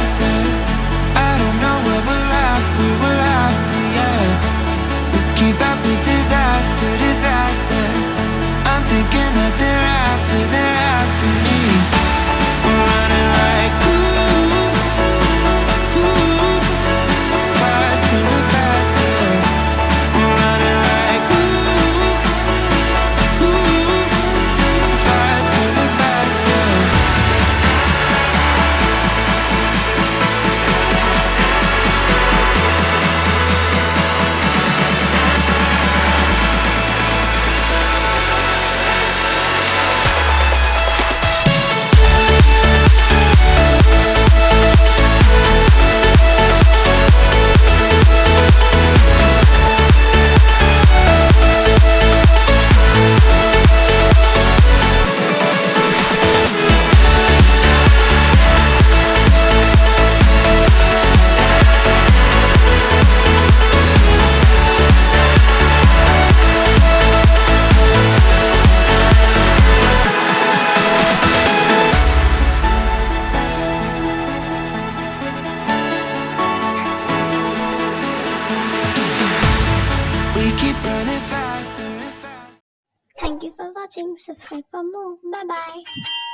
faster. I don't know what we're after, yeah. We keep up with disaster, disaster. I'm thinking that they're after me. We're running like faster and faster. We're running like faster and faster. We keep running faster and faster. Thank you for watching. Subscribe for more. Bye bye.